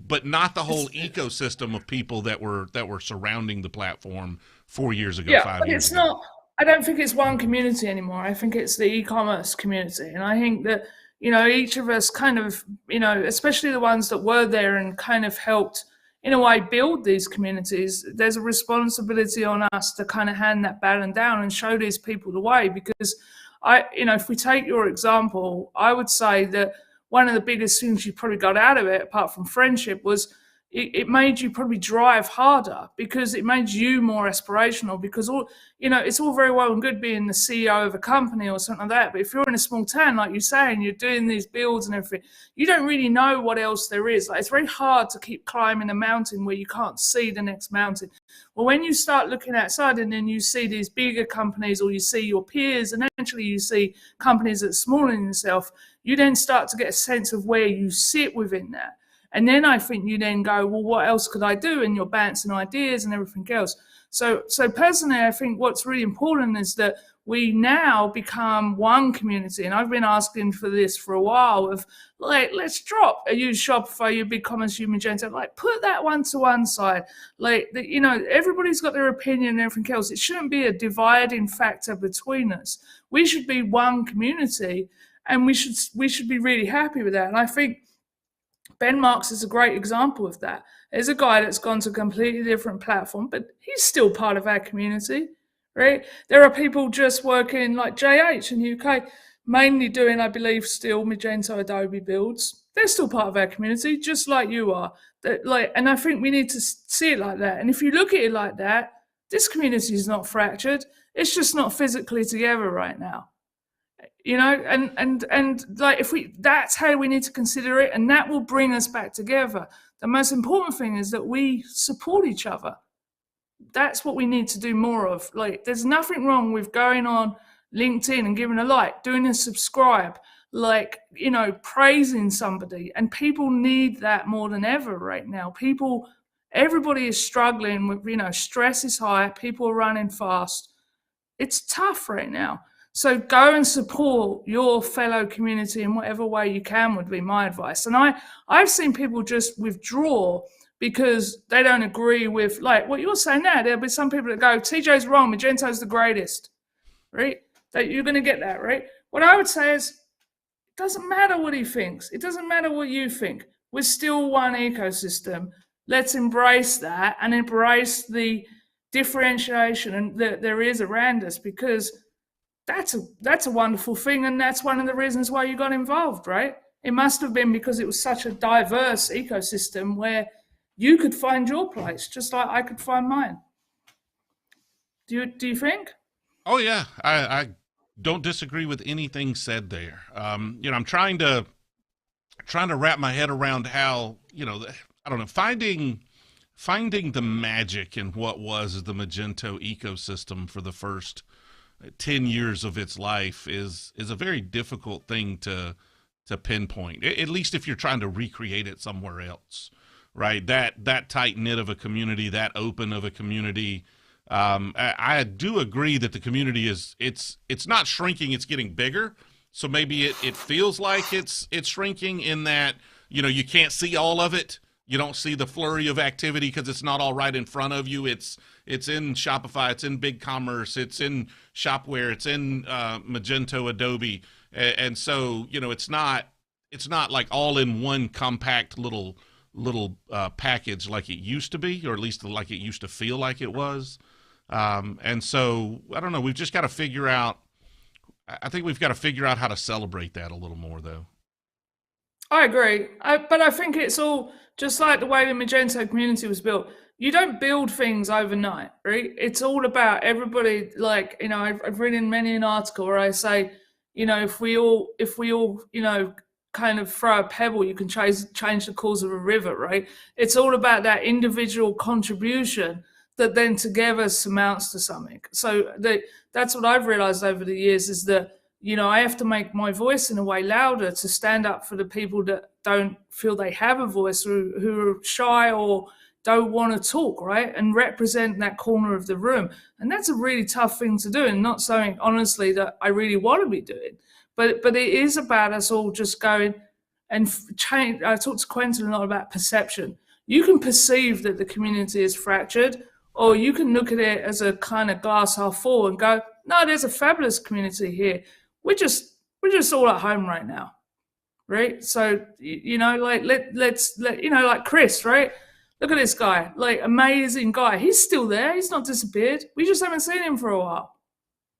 but not the whole ecosystem of people that were surrounding the platform 4 years ago, 5 years ago. Not. I don't think it's one community anymore. I think it's the e-commerce community, and I think that each of us kind of especially the ones that were there and kind of helped, in a way, build these communities. There's a responsibility on us to kind of hand that baton down and show these people the way. Because if we take your example, I would say that one of the biggest things you probably got out of it, apart from friendship, was it made you probably drive harder, because it made you more aspirational. Because it's all very well and good being the CEO of a company or something like that, but if you're in a small town, like you say, and you're doing these builds and everything, you don't really know what else there is. Like, it's very hard to keep climbing a mountain where you can't see the next mountain. Well, when you start looking outside and then you see these bigger companies, or you see your peers, and eventually you see companies that are smaller than yourself, you then start to get a sense of where you sit within that. And then I think you then go, well, what else could I do? And you're bouncing ideas and everything else. So personally, I think what's really important is that we now become one community. And I've been asking for this for a while, of like, let's drop a use Shopify, your BigCommerce, your Magento, like, put that one to one side. Like, everybody's got their opinion and everything else. It shouldn't be a dividing factor between us. We should be one community, and we should be really happy with that. And I think Ben Marks is a great example of that. There's a guy that's gone to a completely different platform, but he's still part of our community, right? There are people just working like JH in the UK, mainly doing, I believe, still Magento Adobe builds. They're still part of our community, just like you are. And I think we need to see it like that. And if you look at it like that, this community is not fractured. It's just not physically together right now. And like that's how we need to consider it, and that will bring us back together. The most important thing is that we support each other. That's what we need to do more of. Like, there's nothing wrong with going on LinkedIn and giving a like, doing a subscribe, like, praising somebody. And people need that more than ever right now. Everybody is struggling with, stress is high, people are running fast. It's tough right now. So go and support your fellow community in whatever way you can would be my advice. And I've seen people just withdraw because they don't agree with, like, what you're saying now. There'll be some people that go, TJ's wrong, Magento's the greatest, right? That you're going to get that, right? What I would say is, it doesn't matter what he thinks. It doesn't matter what you think. We're still one ecosystem. Let's embrace that and embrace the differentiation that there is around us, because that's a wonderful thing, and that's one of the reasons why you got involved, right? It must have been because it was such a diverse ecosystem where you could find your place, just like I could find mine. Do you think? Oh yeah, I don't disagree with anything said there. I'm trying to wrap my head around how, I don't know, finding the magic in what was the Magento ecosystem for the first 10 years of its life is a very difficult thing to pinpoint, at least if you're trying to recreate it somewhere else, right? That tight knit of a community, that open of a community. I do agree that the community it's not shrinking, it's getting bigger. So maybe it feels like it's shrinking in that, you can't see all of it. You don't see the flurry of activity because it's not all right in front of you. It's in Shopify, it's in BigCommerce, it's in Shopware, it's in Magento, Adobe, and so it's not like all in one compact little package like it used to be, or at least like it used to feel like it was. And so I don't know. We've just got to figure out. I think we've got to figure out how to celebrate that a little more, though. I agree, but I think it's all just like the way the Magento community was built. You don't build things overnight, right? It's all about everybody. Like, I've written many an article where I say, if we all, kind of throw a pebble, you can change the course of a river, right? It's all about that individual contribution that then together amounts to something. So that's what I've realized over the years is that, I have to make my voice in a way louder to stand up for the people that don't feel they have a voice, who are shy or don't want to talk, right? And represent that corner of the room. And that's a really tough thing to do, and not something, honestly, that I really want to be doing. But it is about us all just going and change. I talked to Quentin a lot about perception. You can perceive that the community is fractured, or you can look at it as a kind of glass half full and go, no, there's a fabulous community here. We're just all at home right now, right? So, let's like Chris, right? Look at this guy, like, amazing guy. He's still there. He's not disappeared. We just haven't seen him for a while,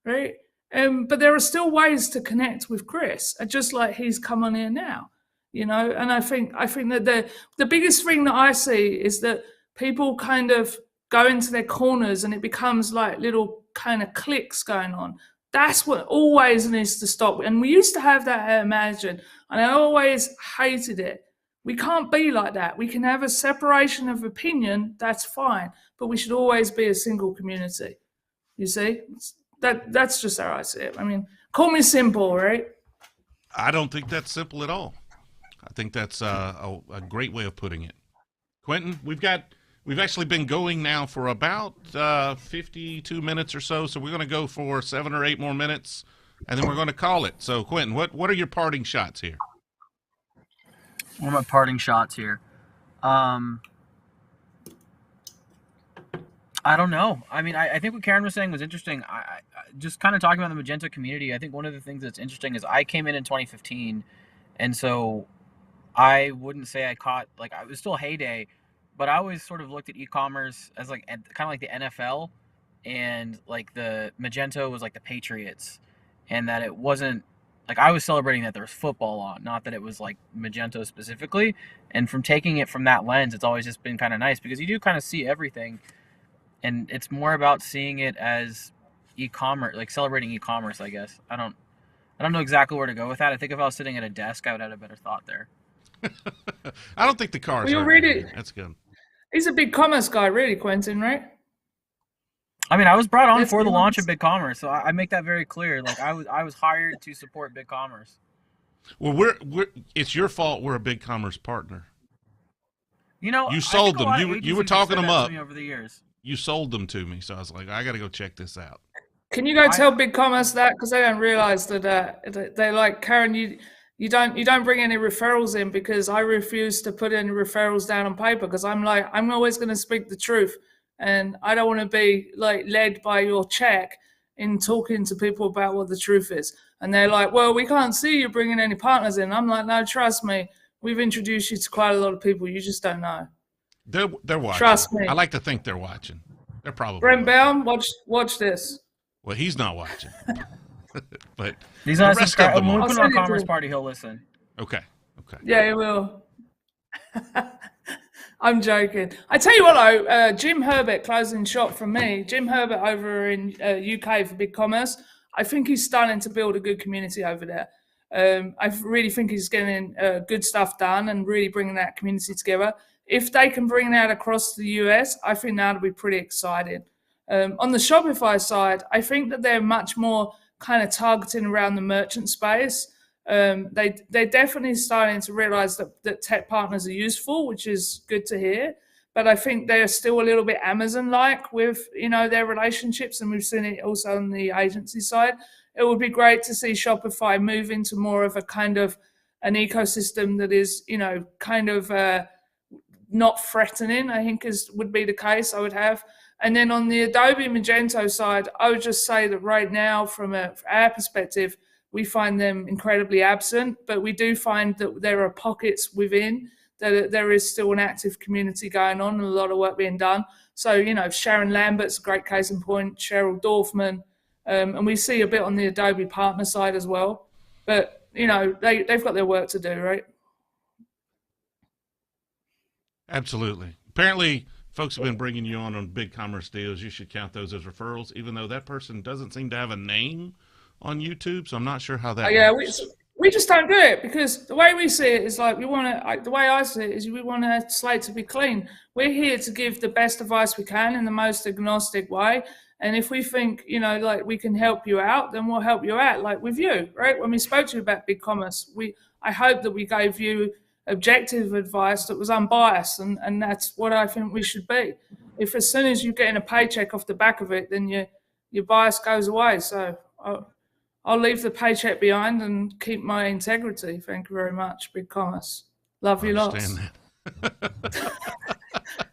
right? But there are still ways to connect with Chris, just like he's come on here now, And I think that the biggest thing that I see is that people kind of go into their corners and it becomes like little kind of cliques going on. That's what always needs to stop. And we used to have that at Imagine, and I always hated it. We can't be like that. We can have a separation of opinion, that's fine, but we should always be a single community. You see? That's just how I see it. I mean, call me simple, right? I don't think that's simple at all. I think that's a great way of putting it. Quentin, we've actually been going now for about 52 minutes or so we're going to go for 7 or 8 more minutes, and then we're going to call it. So, Quentin, what are your parting shots here? What are my parting shots here? I don't know. I mean, I think what Karen was saying was interesting. I just kind of talking about the Magento community. I think one of the things that's interesting is I came in 2015, and so I wouldn't say I caught, like, it was still heyday, but I always sort of looked at e-commerce as kind of like the NFL and like the Magento was like the Patriots, and that it wasn't like I was celebrating that there was football on, not that it was like Magento specifically. And from taking it from that lens, it's always just been kind of nice because you do kind of see everything, and it's more about seeing it as e-commerce, like celebrating e-commerce, I guess. I don't know exactly where to go with that. I think if I was sitting at a desk, I would have a better thought there. I don't think the cars Well, are really, that's good. He's a big commerce guy, really, Quentin, right? I mean, I was brought on Let's for be the launch of honest. BigCommerce, so I make that very clear. Like I was hired to support BigCommerce. Well, it's your fault we're a BigCommerce partner. You know, You I sold think a them. lot of You were agencies talking have said them that up. to me over the years. You sold them to me, so I was like, I got to go check this out. Can you go tell Big Commerce that, because they don't realize that they're like, Karen, you don't bring any referrals in, because I refuse to put any referrals down on paper, because I'm like, I'm always going to speak the truth, and I don't want to be like led by your check in talking to people about what the truth is. And they're like, well, we can't see you bringing any partners in. I'm like, no, trust me, we've introduced you to quite a lot of people. You just don't know. They're watching. Trust me. I like to think they're watching. They're probably Brent watching. Baum, watch this. Well, he's not watching, but He's the not rest of subscribed. them When we are. put him on Commerce Party, he'll listen. Okay. Yeah, he will. I'm joking. I tell you what, though, Jim Herbert, closing shot from me. Jim Herbert over in UK for BigCommerce. I think he's starting to build a good community over there. I really think he's getting good stuff done and really bringing that community together. If they can bring that across the US, I think that'll be pretty exciting. On the Shopify side, I think that they're much more kind of targeting around the merchant space. They're definitely starting to realize that tech partners are useful, which is good to hear. But I think they're still a little bit Amazon-like with, their relationships, and we've seen it also on the agency side. It would be great to see Shopify move into more of a kind of an ecosystem that is, kind of not threatening, I think would be the case I would have. And then on the Adobe Magento side, I would just say that right now, from our perspective, we find them incredibly absent, but we do find that there are pockets within that there is still an active community going on and a lot of work being done. So, Sharon Lambert's a great case in point, Cheryl Dorfman, and we see a bit on the Adobe partner side as well. But, they've got their work to do, right? Absolutely. Apparently, folks have been bringing you on BigCommerce deals. You should count those as referrals, even though that person doesn't seem to have a name on YouTube, so I'm not sure how that works. We just don't do it, because the way we see it is like the way I see it is we want our slate to be clean. We're here to give the best advice we can in the most agnostic way. And if we think, like we can help you out, then we'll help you out, like with you, right? When we spoke to you about BigCommerce, I hope that we gave you objective advice that was unbiased, and that's what I think we should be. If as soon as you're getting a paycheck off the back of it, then your bias goes away. So I'll leave the paycheck behind and keep my integrity. Thank you very much, BigCommerce. Love you lots.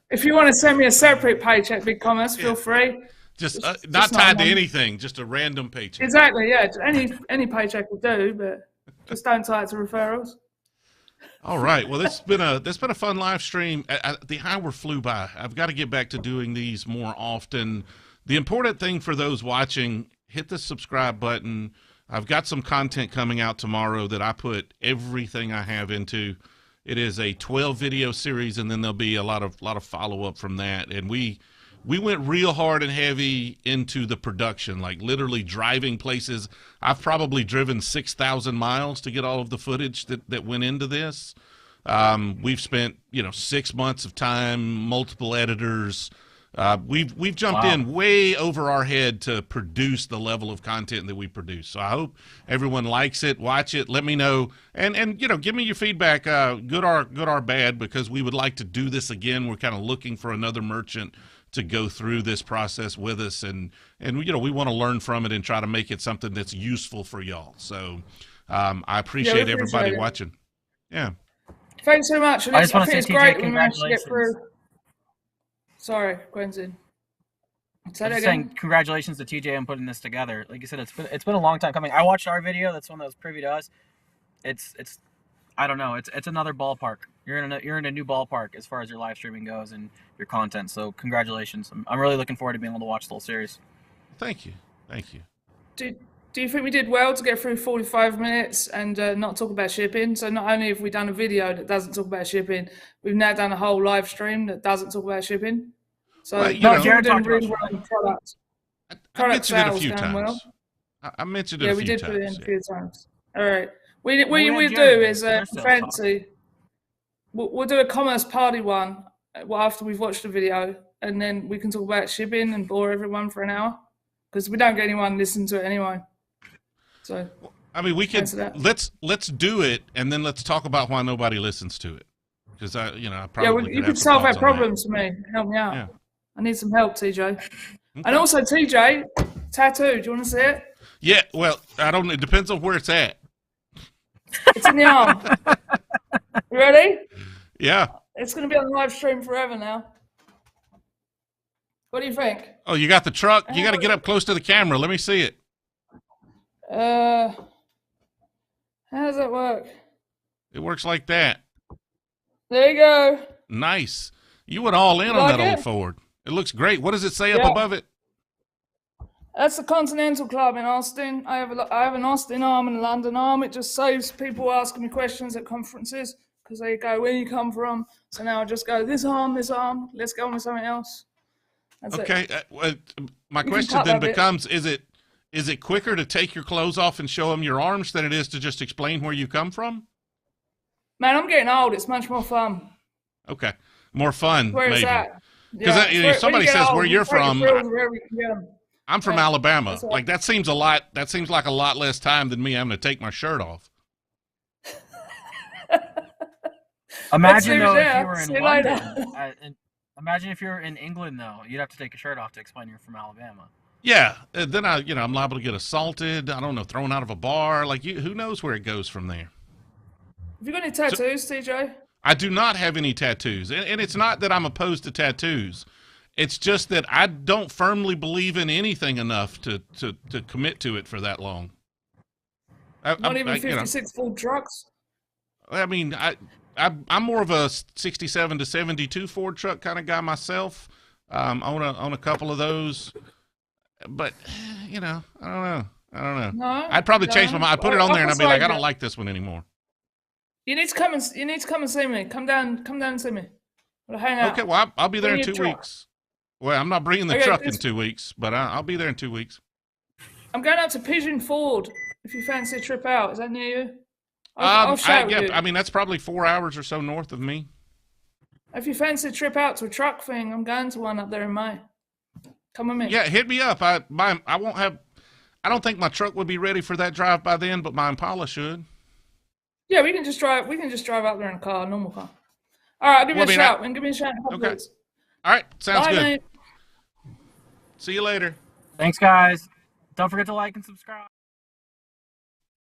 If you want to send me a separate paycheck, BigCommerce, feel free. Just not tied to anything, just a random paycheck. Exactly, yeah. Any paycheck will do, but just don't tie it to referrals. All right. Well, this has been a fun live stream. The hour flew by. I've got to get back to doing these more often. The important thing for those watching, hit the subscribe button. I've got some content coming out tomorrow that I put everything I have into. It is a 12 video series, and then there'll be a lot of follow up from that. And we went real hard and heavy into the production, like literally driving places. I've probably driven 6,000 miles to get all of the footage that went into this. We've spent 6 months of time, multiple editors. We've jumped in way over our head to produce the level of content that we produce. So I hope everyone likes it. Watch it. Let me know, and give me your feedback, good or bad, because we would like to do this again. We're kind of looking for another merchant to go through this process with us, and we want to learn from it and try to make it something that's useful for y'all. So I appreciate everybody watching. Yeah. Thanks so much. I just want to say, it's TJ, great we managed to get congratulations. through. Sorry, Quentin. I'm just saying congratulations to TJ on putting this together. Like you said, it's been a long time coming. I watched our video. That's one that was privy to us. It's I don't know. It's another ballpark. You're in a new ballpark as far as your live streaming goes and your content. So congratulations. I'm really looking forward to being able to watch the whole series. Thank you. Thank you. Do you think we did well to get through 45 minutes and not talk about shipping? So not only have we done a video that doesn't talk about shipping, we've now done a whole live stream that doesn't talk about shipping. So well, we're doing really well on product. I mentioned it a few times. Well. I mentioned it a few times. Yeah, we did put it in a few times. All right. What we'll do is fancy. We'll do a commerce party one after we've watched the video, and then we can talk about shipping and bore everyone for an hour because we don't get anyone listening to it anyway. So I mean, we could let's do it, and then let's talk about why nobody listens to it. Because I probably you could solve our problems for me. Help me out. Yeah. I need some help, TJ. Okay. And also, TJ, tattoo. Do you want to see it? Yeah. Well, I don't. It depends on where it's at. It's in the arm. You ready? Yeah. It's going to be on the live stream forever now. What do you think? Oh, you got the truck? You got to get up close to the camera. Let me see it. How does that work? It works like that. There you go. Nice. You went all in on that old Ford. It looks great. What does it say up above it? That's the Continental Club in Austin. I have an Austin arm and a London arm. It just saves people asking me questions at conferences because they go, "Where you come from?" So now I just go, this arm. Let's go on with something else. That's okay. My question then becomes: Is it quicker to take your clothes off and show them your arms than it is to just explain where you come from? Man, I'm getting old. It's much more fun. Okay, more fun. Where maybe. Is that? Because if somebody says where you're from, I'm from Alabama. Like that seems like a lot less time than me having to take my shirt off. Imagine though if you were in London. Imagine if you're in England though, you'd have to take your shirt off to explain you're from Alabama. Yeah, then I'm liable to get assaulted. I don't know, thrown out of a bar. Like who knows where it goes from there? Have you got any tattoos, TJ? I do not have any tattoos, and it's not that I'm opposed to tattoos. It's just that I don't firmly believe in anything enough to commit to it for that long. Not even 56 Ford trucks? I mean, I'm more of a 67 to 72 Ford truck kind of guy myself. Own a couple of those, but I don't know. No, I'd probably change my mind. I'd put it on there and I'd be like, I don't like this one anymore. You need to come and see me. Come down and see me. We'll hang out. Okay, well I'll be there in 2 weeks. Well, I'm not bringing the truck in 2 weeks, but I'll be there in 2 weeks. I'm going out to Pigeon Ford. If you fancy a trip out, is that near you? I'll shout you. I mean, that's probably 4 hours or so north of me. If you fancy a trip out to a truck thing, I'm going to one up there in May. Come with me. Yeah, hit me up. I won't have. I don't think my truck would be ready for that drive by then, but my Impala should. Yeah, we can just drive out there in a car, a normal car. All right, I'll give you a shout. Give me a shout in a couple minutes. All right, sounds good. Mate. See you later. Thanks, guys. Don't forget to like and subscribe.